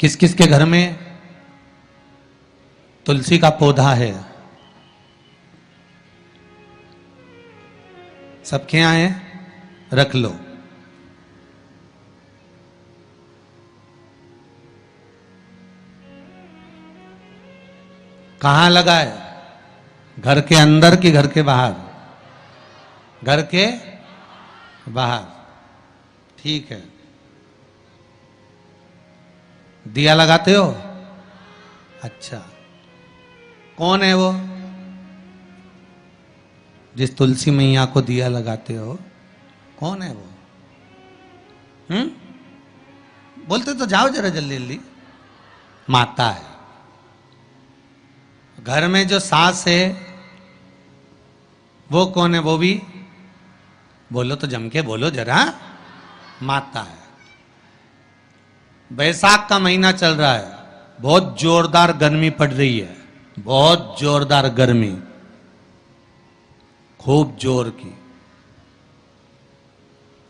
किस किस के घर में तुलसी का पौधा है? सबके यहाँ है? रख लो। कहां लगा है? घर के अंदर कि घर के बाहर? घर के बाहर। ठीक है। दिया लगाते हो? अच्छा, कौन है वो जिस तुलसी मैया को दिया लगाते हो? कौन है वो? बोलते तो जाओ जरा जल्दी जल्दी। माता है। घर में जो सास है वो कौन है? वो भी बोलो तो जम के बोलो जरा। माता है। बैसाख का महीना चल रहा है, बहुत जोरदार गर्मी पड़ रही है, बहुत जोरदार गर्मी, खूब जोर की।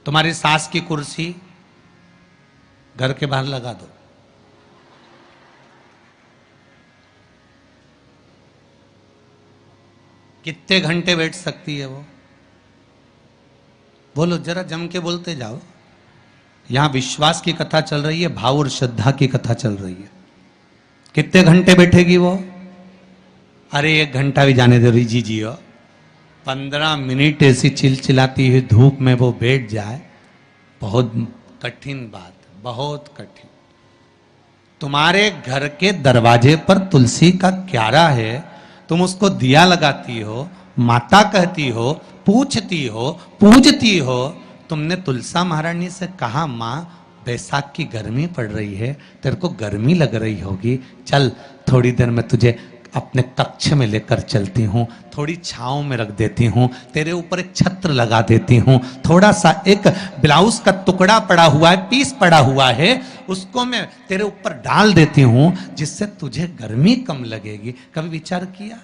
तुम्हारी सास की कुर्सी घर के बाहर लगा दो। कितने घंटे बैठ सकती है वो? बोलो जरा, जम के बोलते जाओ। यहां विश्वास की कथा चल रही है, भाव और श्रद्धा की कथा चल रही है। कितने घंटे बैठेगी वो? अरे 1 घंटा भी जाने दो रिजी जी हो। 15 मिनट ऐसी चिलचिलाती हुई धूप में वो बैठ जाए, बहुत कठिन बात, बहुत कठिन। तुम्हारे घर के दरवाजे पर तुलसी का क्यारा है, तुम उसको दिया लगाती हो, माता कहती हो, पूछती हो, पूजती हो। तुमने तुलसा महारानी से कहा, माँ बैसाख की गर्मी पड़ रही है, तेरे को गर्मी लग रही होगी, चल थोड़ी देर में तुझे अपने कक्ष में लेकर चलती हूँ, थोड़ी छांव में रख देती हूँ, तेरे ऊपर एक छत्र लगा देती हूँ, थोड़ा सा एक ब्लाउज का टुकड़ा पड़ा हुआ है, पीस पड़ा हुआ है, उसको मैं तेरे ऊपर डाल देती हूँ, जिससे तुझे गर्मी कम लगेगी। कभी विचार किया?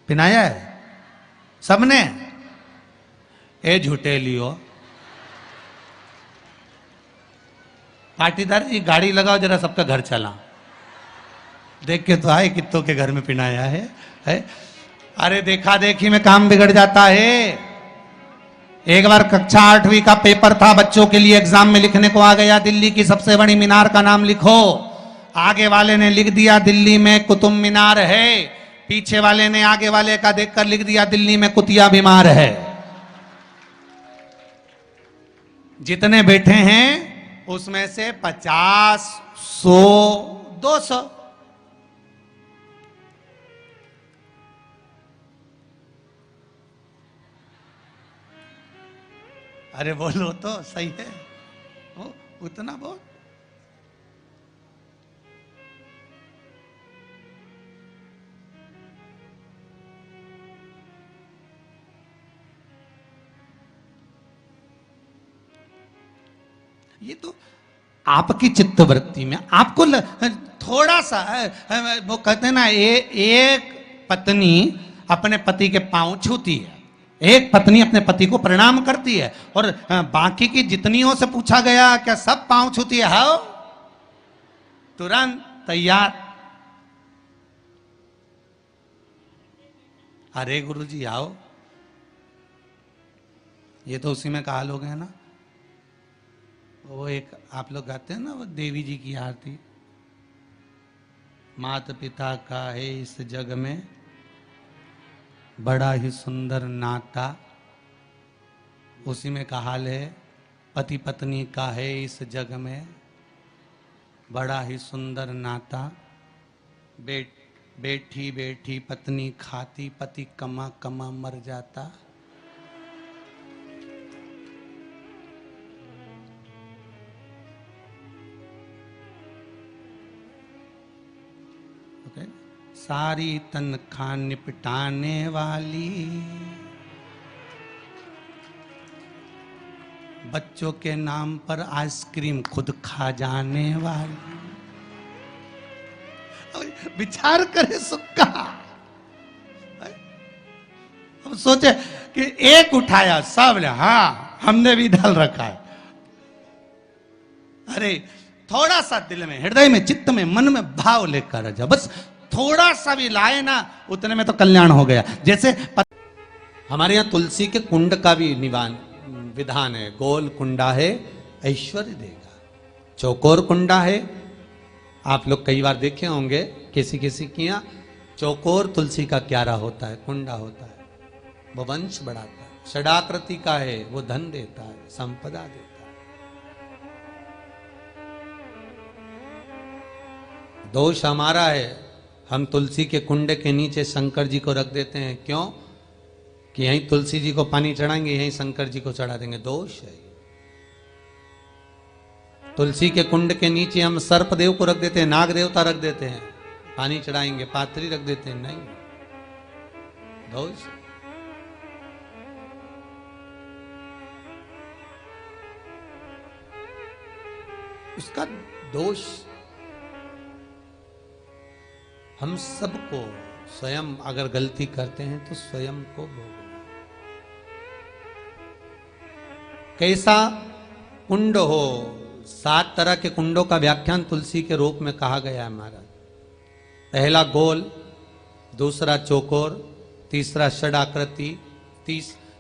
पिनाया है सबने? ए झूठे लियो। पाटीदार जी गाड़ी लगाओ जरा, सबका घर चला। देख के तो आए कित्तों के घर में पिनाया है? अरे देखा देखी में काम बिगड़ जाता है। एक बार कक्षा 8वीं का पेपर था, बच्चों के लिए एग्जाम में लिखने को आ गया, दिल्ली की सबसे बड़ी मीनार का नाम लिखो। आगे वाले ने लिख दिया दिल्ली में कुतुब मीनार है, पीछे वाले ने आगे वाले का देखकर लिख दिया दिल्ली में कुतिया बीमार है। जितने बैठे हैं उसमें से 50, 100, 200। अरे बोलो तो सही है, उतना बहुत। ये तो आपकी चित्तवृत्ति में आपको थोड़ा सा वो कहते हैं ना, एक पत्नी अपने पति के पांव छूती है, एक पत्नी अपने पति को प्रणाम करती है, और बाकी की जितनियों से पूछा गया क्या सब पांव छूती है? हाँ, तुरंत तैयार। अरे गुरुजी आओ, ये तो उसी में कहा लोग है ना, वो एक आप लोग गाते हैं ना, वो देवी जी की आरती, माता पिता का है इस जग में बड़ा ही सुंदर नाता, उसी में का हाल है, पति पत्नी का है इस जग में बड़ा ही सुंदर नाता, बैठी बैठी पत्नी खाती, पति कमा कमा मर जाता। सारी तनख्वाह निपटाने वाली, बच्चों के नाम पर आइसक्रीम खुद खा जाने वाली। विचार करे सुक्का। अब सोचे कि एक उठाया सब ने, हाँ हमने भी डाल रखा है। अरे थोड़ा सा दिल में, हृदय में, चित्त में, मन में भाव लेकर जा, बस थोड़ा सा भी लाए ना, उतने में तो कल्याण हो गया। जैसे हमारे यहाँ तुलसी के कुंड का भी विधान है। गोल कुंडा है ऐश्वर्य देगा, चौकोर कुंडा है, आप लोग कई बार देखे होंगे किसी किसी के यहाँ चौकोर तुलसी का क्यारा होता है, कुंडा होता है, वो वंश बढ़ाता है। षडाकृति का है, वो धन देता है, संपदा देता है। दोष हमारा है, हम तुलसी के कुंडे के नीचे शंकर जी को रख देते हैं। क्यों? कि यहीं तुलसी जी को पानी चढ़ाएंगे, यहीं शंकर जी को चढ़ा देंगे। दोष है। तुलसी के कुंड के नीचे हम सर्पदेव को रख देते हैं, नाग देवता रख देते हैं, पानी चढ़ाएंगे, पात्री रख देते हैं, नहीं, दोष। उसका दोष हम सबको, स्वयं अगर गलती करते हैं तो स्वयं को भोगना। कैसा कुंड हो, 7 तरह के कुंडों का व्याख्यान तुलसी के रूप में कहा गया है महाराज। पहला गोल, दूसरा चौकोर, तीसरा षडाकृति,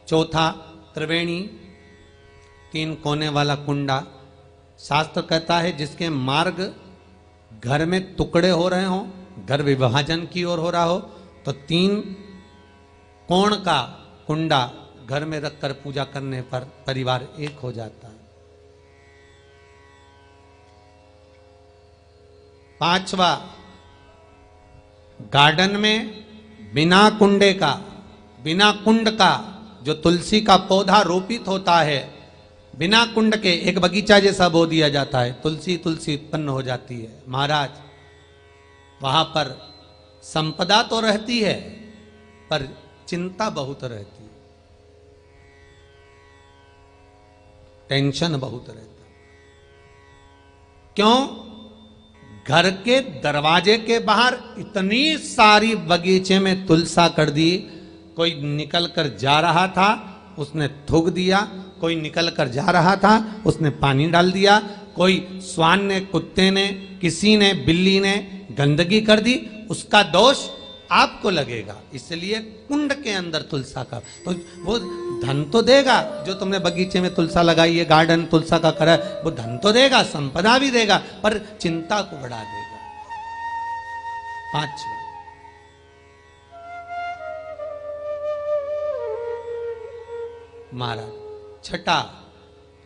चौथा त्रिवेणी, 3 कोने वाला कुंडा। शास्त्र कहता है जिसके मार्ग घर में टुकड़े हो रहे हों, घर विभाजन की ओर हो रहा हो, तो 3 कोण का कुंडा घर में रखकर पूजा करने पर परिवार एक हो जाता है। 5वां, गार्डन में बिना कुंडे का, बिना कुंड का जो तुलसी का पौधा रोपित होता है, बिना कुंड के एक बगीचा जैसा बो दिया जाता है, तुलसी तुलसी उत्पन्न हो जाती है। महाराज वहां पर संपदा तो रहती है पर चिंता बहुत रहती है, टेंशन बहुत रहता है। क्यों? घर के दरवाजे के बाहर इतनी सारी बगीचे में तुलसा कर दी। कोई निकल कर जा रहा था, उसने थूक दिया, कोई निकल कर जा रहा था, उसने पानी डाल दिया, कोई श्वान ने, कुत्ते ने, किसी ने, बिल्ली ने गंदगी कर दी, उसका दोष आपको लगेगा। इसलिए कुंड के अंदर तुलसा का, तो वो धन तो देगा, जो तुमने बगीचे में तुलसा लगाई है, गार्डन तुलसा का करा है, वो धन तो देगा, संपदा भी देगा, पर चिंता को बढ़ा देगा। 5वां, महाराज 6,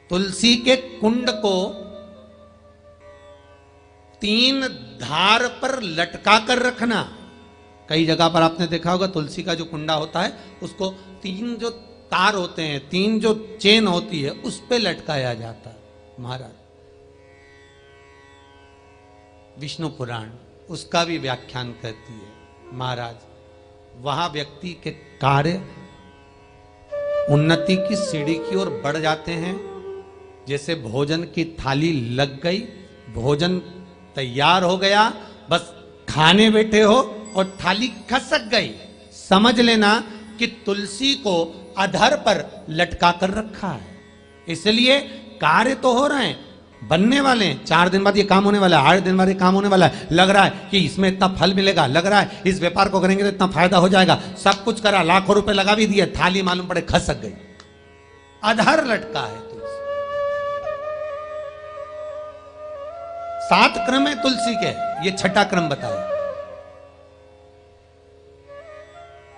तुलसी के कुंड को 3 धार पर लटका कर रखना। कई जगह पर आपने देखा होगा तुलसी का जो कुंडा होता है उसको 3 जो तार होते हैं, 3 जो चेन होती है, उस पे लटकाया जाता है। महाराज विष्णु पुराण उसका भी व्याख्यान करती है। महाराज वहां व्यक्ति के कार्य उन्नति की सीढ़ी की ओर बढ़ जाते हैं। जैसे भोजन की थाली लग गई, भोजन तैयार हो गया, बस खाने बैठे हो और थाली खसक गई, समझ लेना कि तुलसी को अधर पर लटका कर रखा है। इसलिए कार्य तो हो रहे हैं, बनने वाले हैं, 4 दिन बाद ये काम होने वाला है, 8 दिन बाद ये काम होने वाला है, लग रहा है कि इसमें इतना फल मिलेगा, लग रहा है इस व्यापार को करेंगे तो इतना फायदा हो जाएगा, सब कुछ करा, लाखों रुपए लगा भी दिए, थाली मालूम पड़े खसक गई, अधर लटका है तुलसी। 7 क्रम है तुलसी के, ये 6ठा क्रम बताया।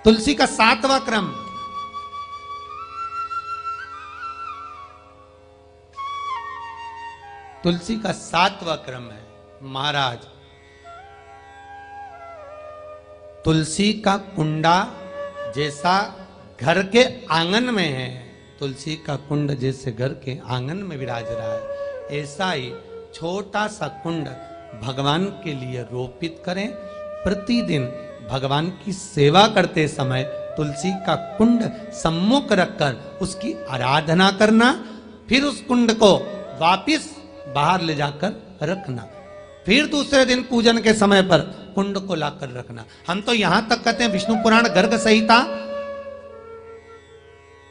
तुलसी का 7वां क्रम, तुलसी का 7वां क्रम है महाराज, तुलसी का कुंडा जैसा घर के आंगन में है, तुलसी का कुंड जैसे घर के आंगन में विराज रहा है, ऐसा ही छोटा सा कुंड भगवान के लिए रोपित करें। प्रतिदिन भगवान की सेवा करते समय तुलसी का कुंड सम्मुख रखकर उसकी आराधना करना, फिर उस कुंड को वापिस बाहर ले जाकर रखना, फिर दूसरे दिन पूजन के समय पर कुंड को लाकर रखना। हम तो यहां तक कहते हैं, विष्णु पुराण गर्ग संहिता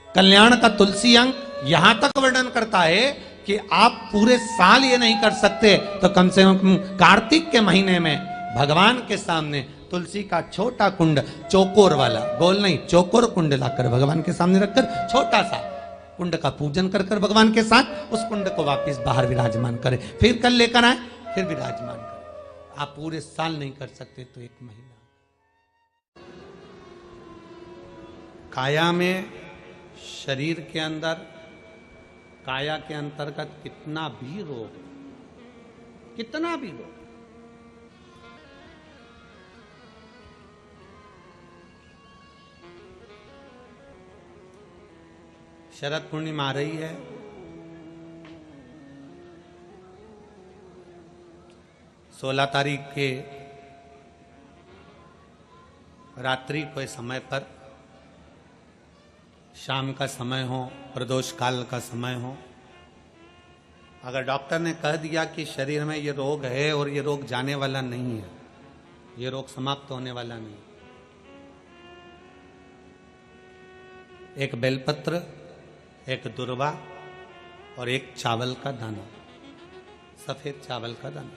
कल्याण का तुलसी अंक यहां तक वर्णन करता है कि आप पूरे साल ये नहीं कर सकते तो कम से कम कार्तिक के महीने में भगवान के सामने तुलसी का छोटा कुंड, चौकोर वाला, गोल नहीं, चौकोर कुंड लाकर भगवान के सामने रखकर छोटा सा कुंड का पूजन कर कर भगवान के साथ उस कुंड को वापस बाहर विराजमान करें, फिर कल लेकर आए, फिर विराजमान करें। आप पूरे साल नहीं कर सकते तो एक महीना। काया में, शरीर के अंदर, काया के अंतर्गत कितना भी रोग, कितना भी रोग, शरद पूर्णिमा आ रही है, सोलह तारीख के रात्रि के समय पर, शाम का समय हो, प्रदोष काल का समय हो, अगर डॉक्टर ने कह दिया कि शरीर में ये रोग है और ये रोग जाने वाला नहीं है, ये रोग समाप्त होने वाला नहीं, एक बेलपत्र, एक दुर्वा और एक चावल का दाना, सफेद चावल का दाना,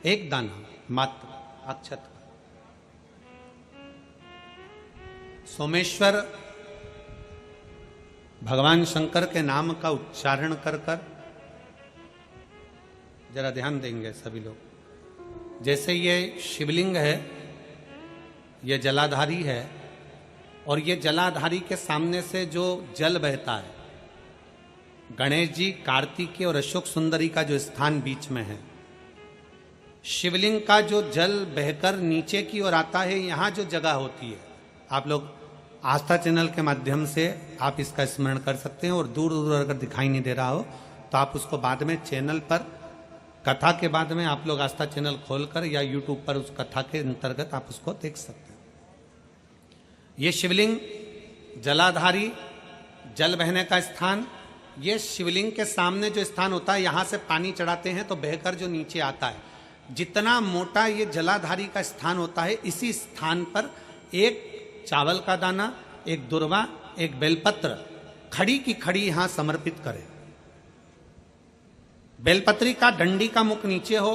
एक दाना मात्र अक्षत का, सोमेश्वर भगवान शंकर के नाम का उच्चारण कर कर, जरा ध्यान देंगे सभी लोग। जैसे ये शिवलिंग है, ये जलाधारी है, और ये जलाधारी के सामने से जो जल बहता है, गणेश जी, कार्तिकेय और अशोक सुंदरी का जो स्थान बीच में है, शिवलिंग का जो जल बहकर नीचे की ओर आता है, यहाँ जो जगह होती है, आप लोग आस्था चैनल के माध्यम से आप इसका स्मरण कर सकते हैं, और दूर दूर अगर दिखाई नहीं दे रहा हो तो आप उसको बाद में चैनल पर, कथा के बाद में आप लोग आस्था चैनल खोलकर या यूट्यूब पर उस कथा के अंतर्गत आप उसको देख सकते हैं। ये शिवलिंग जलाधारी, जल बहने का स्थान, ये शिवलिंग के सामने जो स्थान होता है, यहाँ से पानी चढ़ाते हैं तो बहकर जो नीचे आता है, जितना मोटा ये जलाधारी का स्थान होता है, इसी स्थान पर एक चावल का दाना, एक दुर्वा, एक बेलपत्र खड़ी की खड़ी यहां समर्पित करें। बेलपत्री का डंडी का मुख नीचे हो,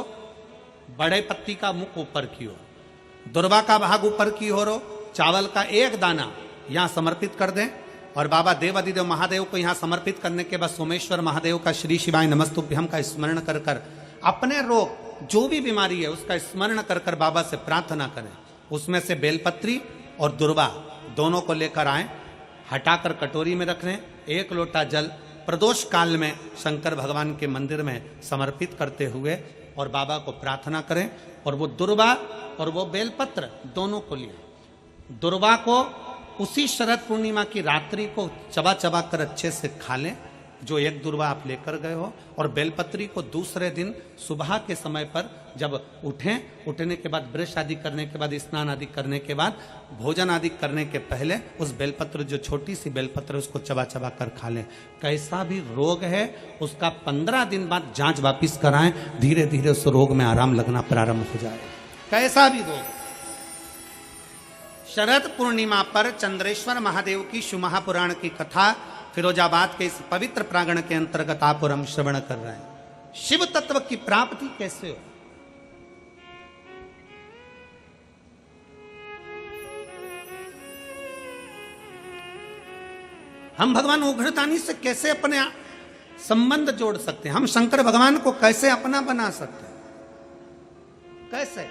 बड़े पत्ती का मुख ऊपर की ओर, दुर्वा का भाग ऊपर की ओर हो, चावल का एक दाना यहां समर्पित कर दें, और बाबा देवादिदेव महादेव को यहां समर्पित करने के बाद सोमेश्वर महादेव का श्री शिवाय नमस्तुभ्यम का स्मरण कर कर अपने रोग, जो भी बीमारी है उसका स्मरण कर कर बाबा से प्रार्थना करें। उसमें से बेलपत्री और दुर्वा दोनों को लेकर आए, हटाकर कटोरी में रख लें, एक लोटा जल प्रदोष काल में शंकर भगवान के मंदिर में समर्पित करते हुए और बाबा को प्रार्थना करें, और वो दुर्वा और वो बेलपत्र दोनों को लिए, दुर्वा को उसी शरद पूर्णिमा की रात्रि को चबा चबा कर अच्छे से खा लें, जो एक दुर्वा आप लेकर गए हो, और बेलपत्री को दूसरे दिन सुबह के समय पर जब उठें, उठने के बाद ब्रश आदि करने के बाद, स्नान आदि करने के बाद, भोजन आदि करने के पहले उस बेलपत्र, जो छोटी सी बेलपत्र, उसको चबा चबा कर खा लें। कैसा भी रोग है उसका 15 दिन बाद जांच वापिस कराएं, धीरे धीरे उस रोग में आराम लगना प्रारंभ हो जाए। कैसा भी रोग। शरद पूर्णिमा पर चंद्रेश्वर महादेव की शिव महापुराण की कथा फिरोजाबाद के इस पवित्र प्रांगण के अंतर्गत आप और हम श्रवण कर रहे हैं। शिव तत्व की प्राप्ति कैसे हो? हम भगवान उग्रतानी से कैसे अपने संबंध जोड़ सकते हैं? हम शंकर भगवान को कैसे अपना बना सकते हैं? कैसे?